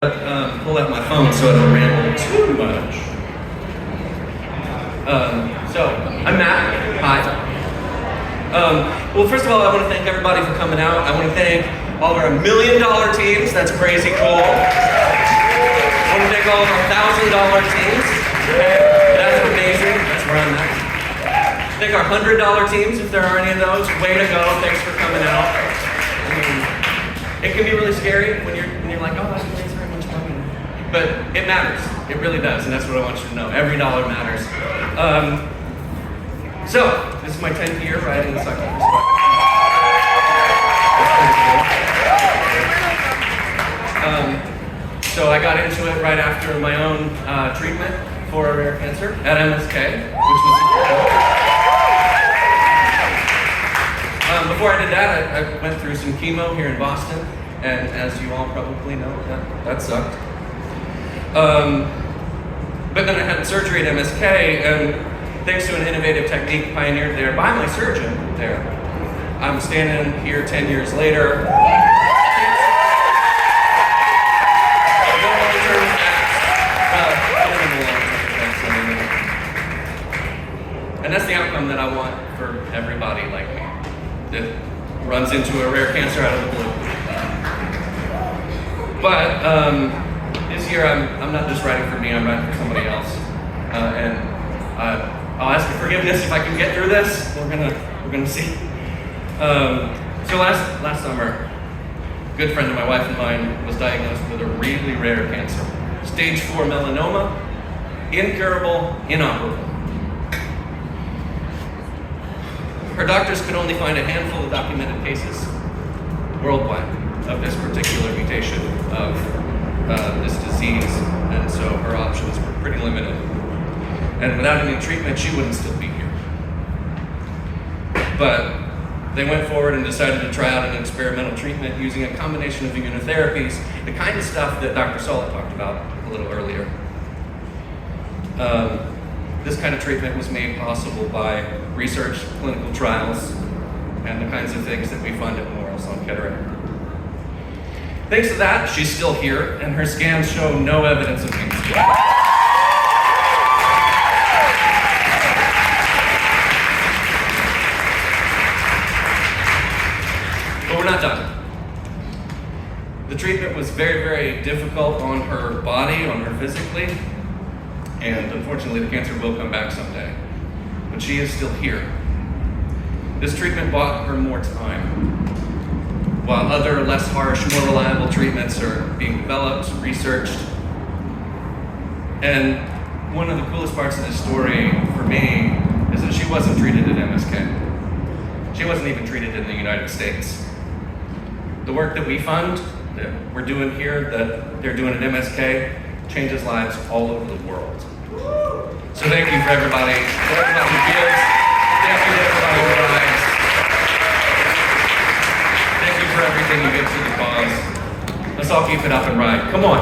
Pull out my phone so I don't ramble too much. I'm Matt. Hi. Well, first of all, I want to thank everybody for coming out. I want to thank all of our $1 million teams. That's crazy cool. I want to thank all of our $1,000 teams. That's amazing. That's where I'm at. Thank our $100 teams, if there are any of those. Way to go. Thanks for coming out. It can be really scary when you're like, oh, I can raise very much money. But it matters. It really does, and that's what I want you to know. Every dollar matters. So this is my 10th year riding the Sucker. So I got into it right after my own treatment for a rare cancer at MSK, which was before I did that, I went through some chemo here in Boston, and as you all probably know, that sucked. But then I had surgery at MSK, and thanks to an innovative technique pioneered there by my surgeon there, I'm standing here 10 years later. And that's the outcome that I want for everybody like me that runs into a rare cancer out of the blue. But this year I'm not just writing for me, I'm writing for somebody else. And I'll ask for forgiveness if I can get through this. We're gonna see. So last summer, a good friend of my wife and mine was diagnosed with a really rare cancer. Stage 4 melanoma, incurable, inoperable. Her doctors could only find a handful of documented cases worldwide of this particular mutation of this disease, and so her options were pretty limited. And without any treatment, she wouldn't still be here. But they went forward and decided to try out an experimental treatment using a combination of immunotherapies, the kind of stuff that Dr. Sola talked about a little earlier. This kind of treatment was made possible by research, clinical trials, and the kinds of things that we fund at Memorial Sloan Kettering. Thanks to that, she's still here, and her scans show no evidence of being sick. But we're not done. The treatment was very, very difficult on her body, on her physically, and unfortunately the cancer will come back someday. But she is still here. This treatment bought her more time, while other less harsh, more reliable treatments are being developed, researched. And one of the coolest parts of this story for me is that she wasn't treated at MSK. She wasn't even treated in the United States. The work that we fund, that we're doing here, that they're doing at MSK, changes lives all over the world. So thank you for everybody who gives. Thank you to everybody who rides. Thank you for everything you give to the cause. Let's all keep it up and ride. Come on.